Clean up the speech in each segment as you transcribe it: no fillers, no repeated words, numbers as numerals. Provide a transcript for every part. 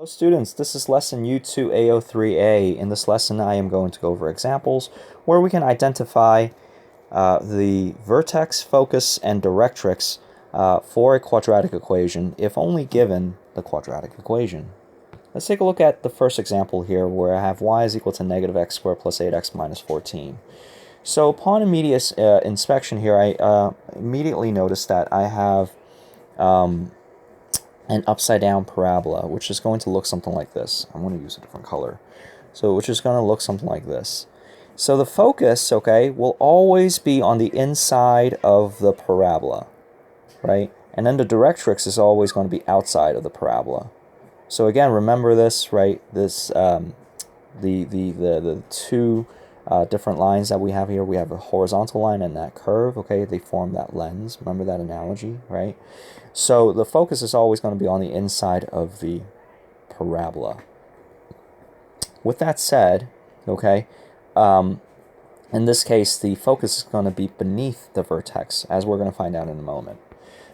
Students, this is lesson U2A03a. In this lesson, I am going to go over examples where we can identify the vertex, focus, and directrix for a quadratic equation if only given the quadratic equation. Let's take a look at the first example here where I have y is equal to negative x squared plus 8x minus 14. So upon immediate inspection here, I immediately notice that I have an upside down parabola, which is going to look something like this. I'm going to use a different color. So which is going to look something like this. So the focus, okay, will always be on the inside of the parabola, right? And then the directrix is always going to be outside of the parabola. So again, remember this, right? This the two different lines that we have here. We have a horizontal line and that curve, okay? They form that lens. Remember that analogy, right? So the focus is always going to be on the inside of the parabola. With that said, okay, in this case, the focus is going to be beneath the vertex, as we're going to find out in a moment.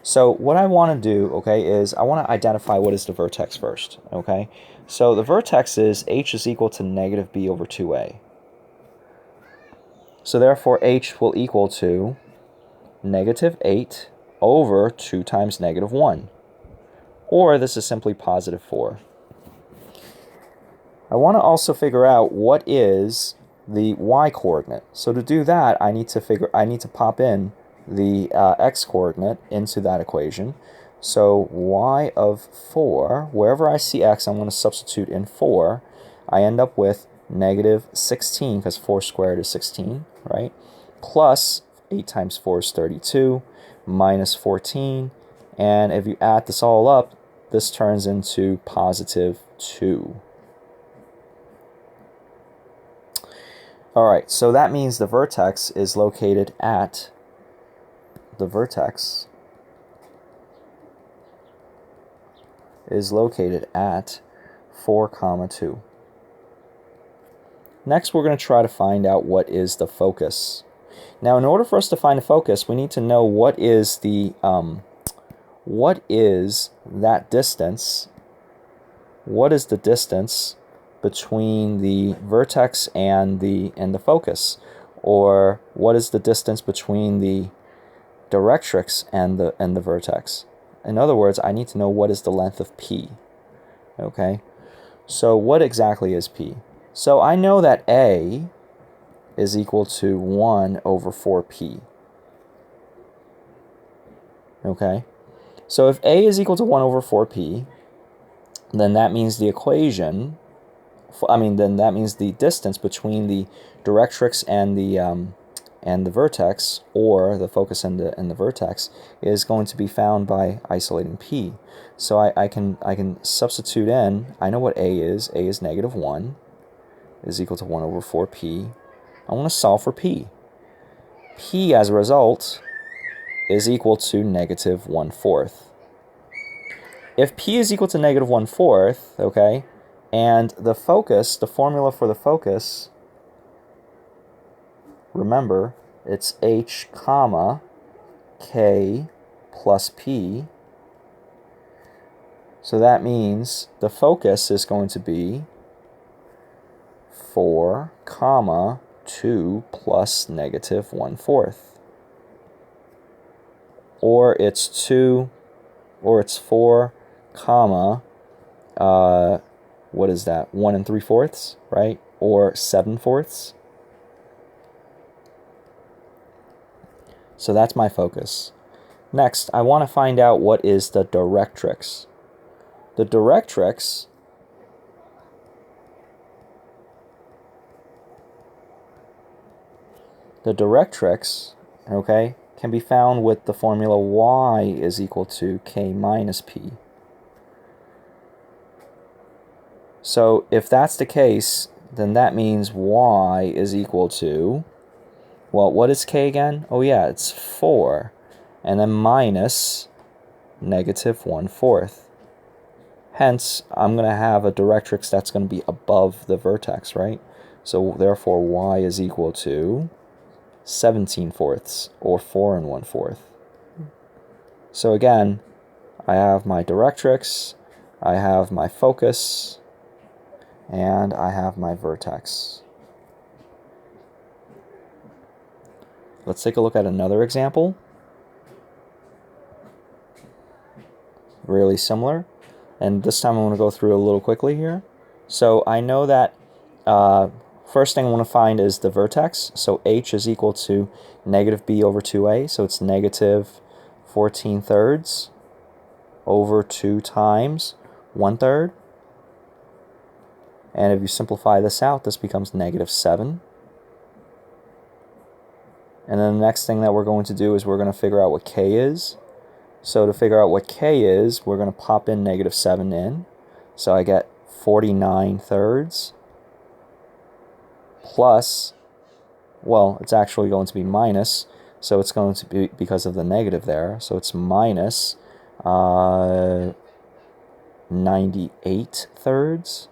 So what I want to do, okay, is I want to identify what is the vertex first, okay? So the vertex is h is equal to negative b over 2a. So therefore, h will equal to negative 8 over 2 times negative 1. Or this is simply positive 4. I want to also figure out what is the y-coordinate. So to do that, I need to pop in the x-coordinate into that equation. So y of 4, wherever I see x, I'm going to substitute in 4. I end up with negative 16, because 4 squared is 16, right? Plus 8 times 4 is 32, minus 14, and if you add this all up, this turns into positive 2. Alright, so that means the vertex is located at 4, 2. Next, we're going to try to find out what is the focus. Now, in order for us to find a focus, we need to know what is that distance. What is the distance between the vertex and the focus, or what is the distance between the directrix and the vertex? In other words, I need to know what is the length of P. Okay, so what exactly is P? So I know that A is equal to 1 over 4p. Okay, so if A is equal to 1 over 4p, then that means the equation, then that means the distance between the directrix and the vertex, or the focus and the vertex, is going to be found by isolating P. So I can substitute in, I know what A is. A is negative 1, is equal to 1 over 4p. I want to solve for P. P, as a result, is equal to negative 1/4. If P is equal to negative 1/4, okay, and the focus, the formula for the focus, remember, it's h comma k plus p. So that means the focus is going to be 4, 2 plus negative 1/4. Or it's 4, what is that? 1 3/4, right? Or 7/4. So that's my focus. Next, I want to find out what is the directrix. The directrix okay, can be found with the formula y is equal to k minus p. So if that's the case, then that means y is equal to, well, what is k again? Oh yeah, it's 4, and then minus negative 1/4. Hence, I'm going to have a directrix that's going to be above the vertex, right? So therefore, y is equal to 17/4, or 4 1/4. So again, I have my directrix, I have my focus, and I have my vertex. Let's take a look at another example. Really similar. And this time I'm going to go through a little quickly here. So I know that first thing I want to find is the vertex. So h is equal to negative b over 2a. So it's negative 14/3 over 2 times 1/3. And if you simplify this out, this becomes negative 7. And then the next thing that we're going to do is we're going to figure out what k is. So to figure out what k is, we're going to pop in negative 7 in. So I get 49/3 plus, well, it's actually going to be minus, so it's going to be because of the negative there. So it's minus 98/3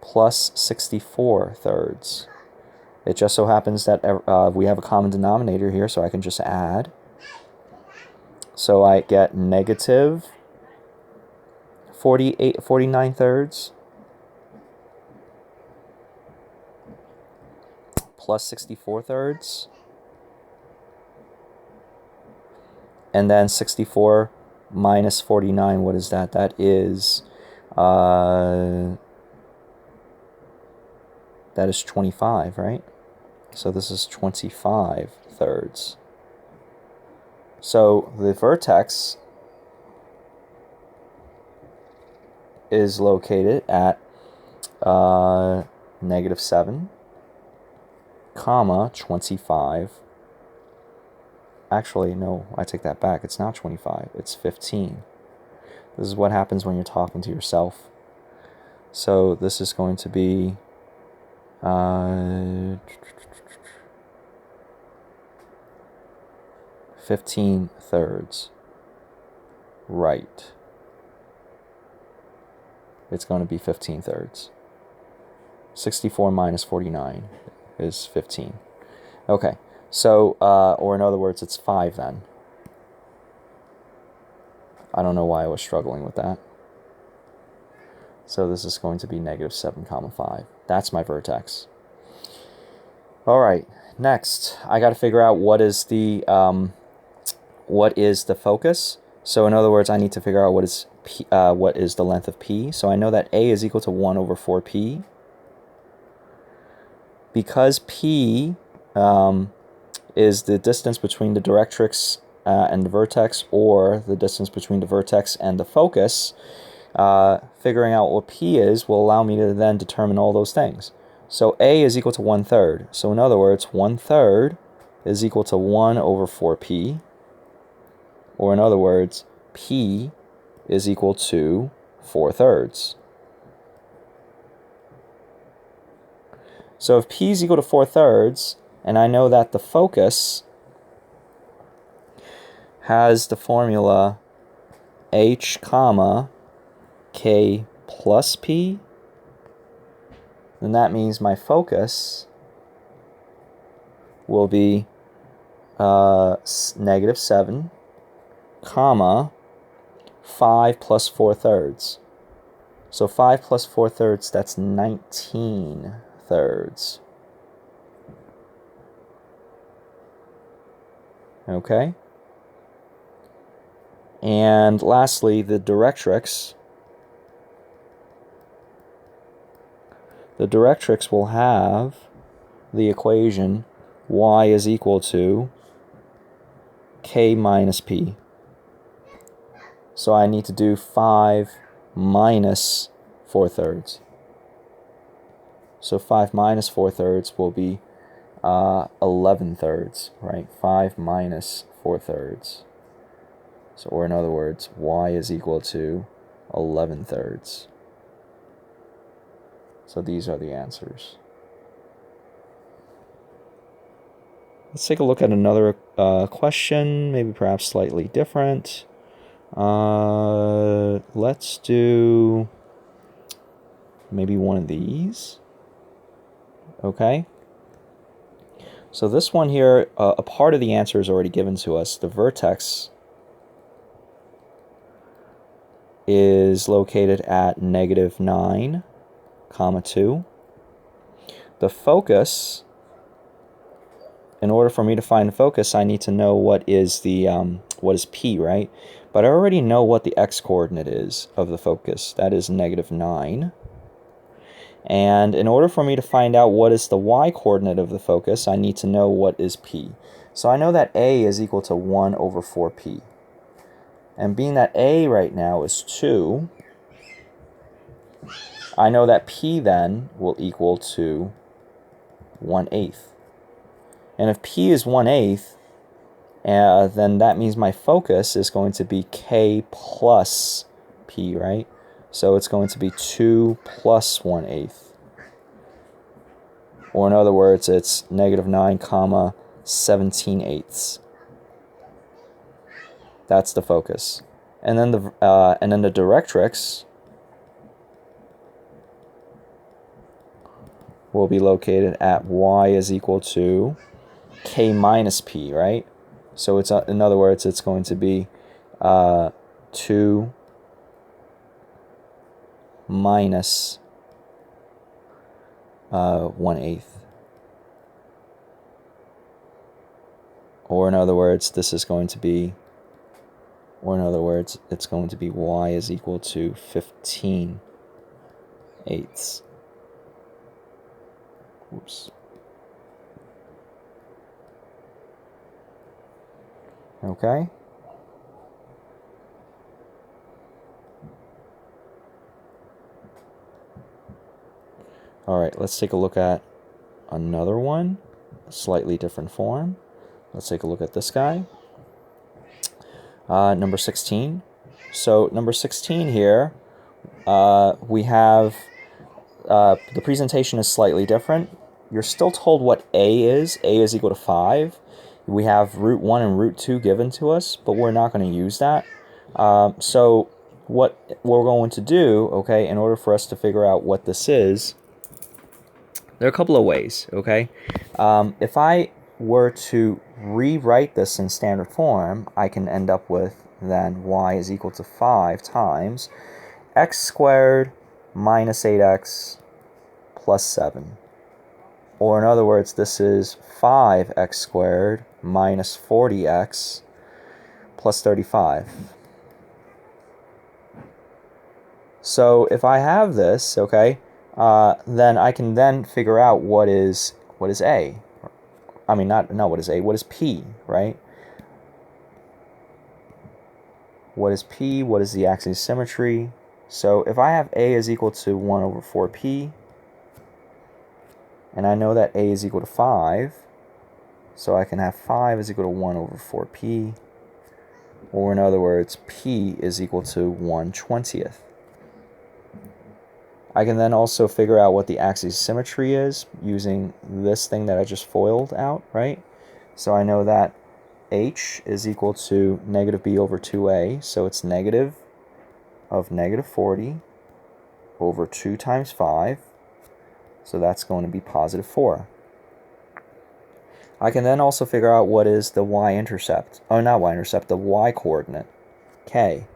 plus 64/3. It just so happens that we have a common denominator here, so I can just add. So I get negative 49/3 plus 64/3. And then 64 minus 49, what is that? That is 25, right? So this is 25/3. So the vertex is located at negative 7, comma 25. Actually, no, I take that back. It's not 25. It's 15. This is what happens when you're talking to yourself. So this is going to be 15/3. Right. It's going to be 15/3. 64 minus 49 is 15. Okay. So, or in other words, it's 5 then. I don't know why I was struggling with that. So this is going to be negative 7 comma 5. That's my vertex. All right. Next, I got to figure out what is the focus. So in other words, I need to figure out what is the length of P. So I know that A is equal to 1 over 4P. Because P is the distance between the directrix and the vertex, or the distance between the vertex and the focus, figuring out what P is will allow me to then determine all those things. So A is equal to 1/3. So in other words, 1/3 is equal to 1 over 4P. Or in other words, P is equal to 4/3. So if P is equal to 4/3, and I know that the focus has the formula H comma K plus P, then that means my focus will be negative 7 comma 5 plus 4/3. So 5 plus 4/3, that's 19/3. Okay? And lastly, the directrix. The directrix will have the equation y is equal to k minus p. So I need to do 5 minus 4/3. So 5 minus 4/3 will be 11/3, right? 5 minus 4/3. So, or in other words, y is equal to 11/3. So these are the answers. Let's take a look at another question, maybe perhaps slightly different. Let's do maybe one of these. Okay. So this one here, a part of the answer is already given to us. The vertex is located at -9, 2. The focus, in order for me to find the focus, I need to know what is the what is P, right? But I already know what the x-coordinate is of the focus. That is -9. And in order for me to find out what is the y-coordinate of the focus, I need to know what is P. So I know that A is equal to 1 over 4P. And being that A right now is 2, I know that P then will equal to 1/8. And if P is 1/8, then that means my focus is going to be K plus P, right? So it's going to be 2 plus 1/8. Or in other words, it's -9, 17/8. That's the focus. And then the directrix will be located at y is equal to K minus P, right? So it's in other words, it's going to be 2 minus 1/8. Or in other words, this is going to be, or in other words, it's going to be y is equal to 15/8. Oops. Okay. All right, let's take a look at another one, a slightly different form. Let's take a look at this guy. Number 16. So number 16 here, we have the presentation is slightly different. You're still told what A is. A is equal to 5. We have root 1 and root 2 given to us, but we're not going to use that. So what we're going to do, okay, in order for us to figure out what this is, there are a couple of ways, okay? If I were to rewrite this in standard form, I can end up with then y is equal to 5 times x squared minus 8x plus 7. Or in other words, this is 5x squared minus 40x plus 35. So if I have this, okay, then I can then figure out what is A. I mean, not what is A, what is P, right? What is P? What is the axis of symmetry? So if I have A is equal to 1 over 4P, and I know that A is equal to 5, so I can have 5 is equal to 1 over 4P, or in other words, P is equal to 1/20. I can then also figure out what the axis of symmetry is using this thing that I just foiled out, right? So I know that H is equal to negative B over 2A, so it's negative of negative 40 over 2 times 5, so that's going to be positive 4. I can then also figure out what is the y-intercept, oh not y-intercept, the y-coordinate, K.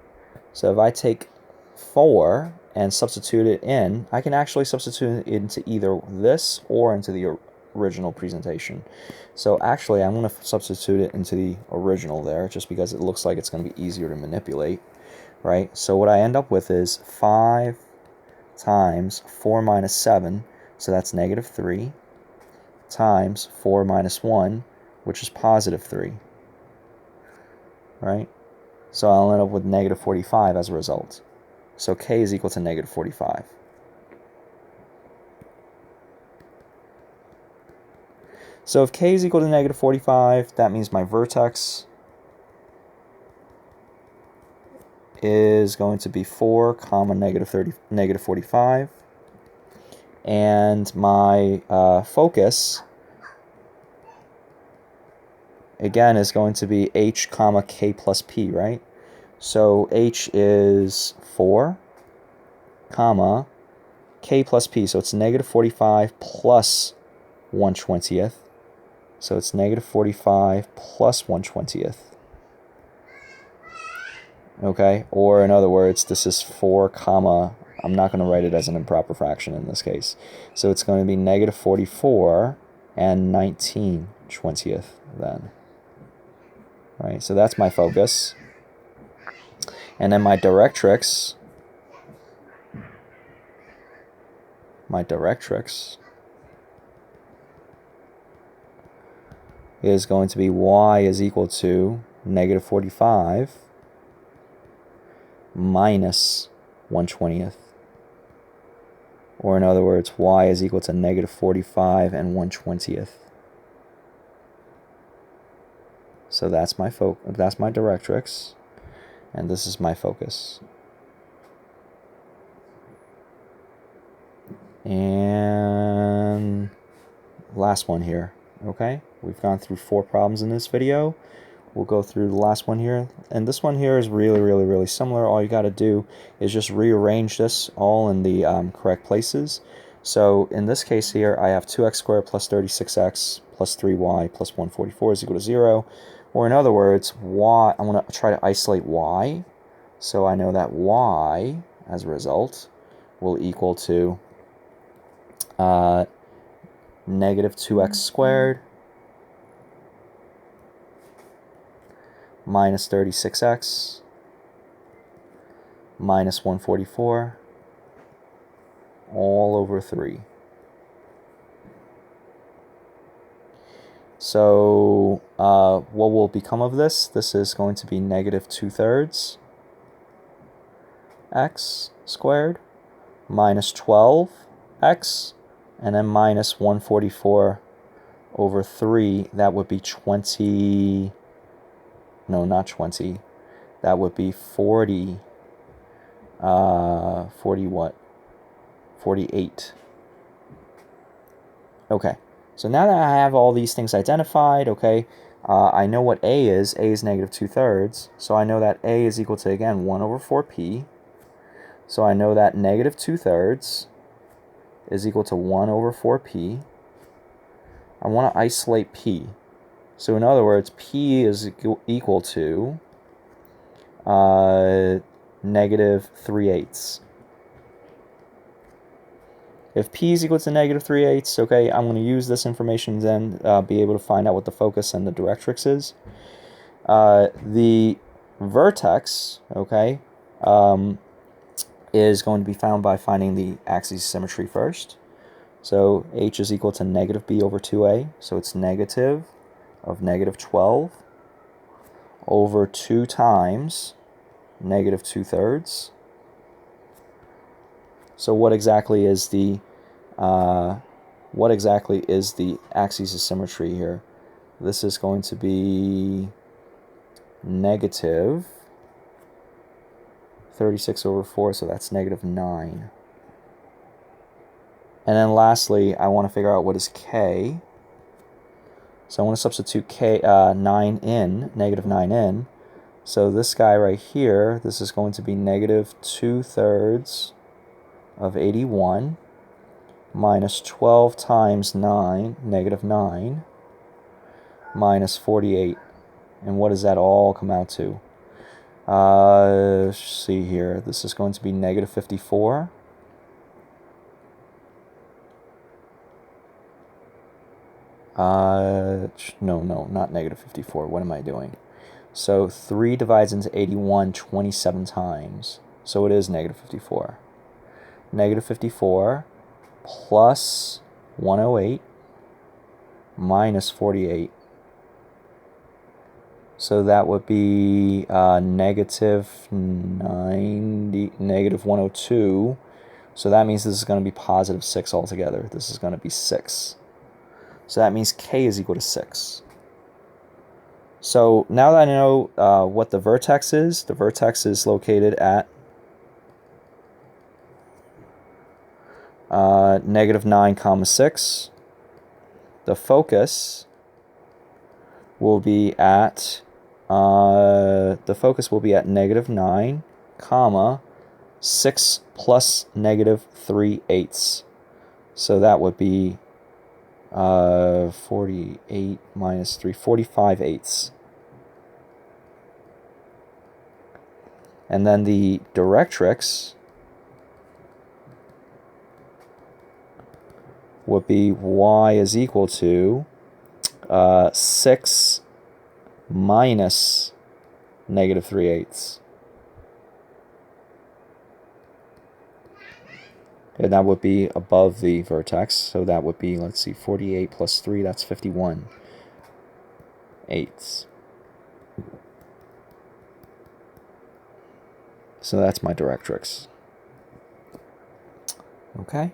So if I take 4 and substitute it in, I can actually substitute it into either this or into the original presentation. So actually I'm going to substitute it into the original there just because it looks like it's going to be easier to manipulate, right? So what I end up with is 5 times 4 minus 7, so that's negative 3, times 4 minus 1, which is positive 3, right? So I'll end up with negative 45 as a result. So K is equal to negative 45. So if K is equal to negative 45, that means my vertex is going to be 4, negative 45. And my focus, again, is going to be H, K plus P, right? So H is 4, K plus P. So it's negative 45 plus 1/20. So it's negative 45 plus 1/20. Okay, or in other words, this is 4 comma, I'm not going to write it as an improper fraction in this case. So it's going to be negative 44 and 19/20 then. Right, so that's my focus. And then my directrix is going to be y is equal to negative 45 minus 1/20. Or in other words, y is equal to negative 45 and 1/20. So that's my directrix, and this is my focus. And last one here, okay? We've gone through 4 problems in this video. We'll go through the last one here. And this one here is really similar. All you got to do is just rearrange this all in the correct places. So in this case here, I have 2x squared plus 36x plus 3y plus 144 is equal to 0. Or in other words, y, I'm going to try to isolate y. So I know that y, as a result, will equal to negative 2x squared minus 36x minus 144 all over 3. So what will become of this? This is going to be negative 2/3 x squared minus 12x and then minus 144 over 3. That would be 20. No, not 20. That would be 40. 40 what? 48. Okay. So now that I have all these things identified, okay, I know what A is. A is negative 2/3. So I know that A is equal to, again, 1 over 4p. So I know that negative 2/3 is equal to 1 over 4p. I want to isolate p. So in other words, p is equal to negative 3/8. If p is equal to negative 3/8, okay, I'm going to use this information then be able to find out what the focus and the directrix is. The vertex, okay, is going to be found by finding the axis of symmetry first. So h is equal to negative b over 2a, so it's negative of negative 12 over 2 times negative 2/3. So what exactly is the axis of symmetry here? This is going to be negative 36 over 4, so that's negative 9. And then lastly, I want to figure out what is k. So I want to substitute k 9 in, negative 9 in. So this guy right here, this is going to be negative 2/3 of 81 minus 12 times 9, negative 9, minus 48. And what does that all come out to? Let's see here. This is going to be negative 54. No, not negative 54. What am I doing? So 3 divides into 81 27 times. So it is negative 54. Negative 54 plus 108 minus 48. So that would be negative 90, negative 102. So that means this is going to be positive 6 altogether. This is going to be 6. So that means k is equal to 6. So now that I know what the vertex is located at negative 9 comma 6. The focus will be at negative 9 comma 6 plus negative 3/8. So that would be 48 minus 3, 45/8. And then the directrix would be y is equal to 6 minus negative 3/8. And that would be above the vertex. So that would be, let's see, 48 plus 3, that's 51/8. So that's my directrix. Okay.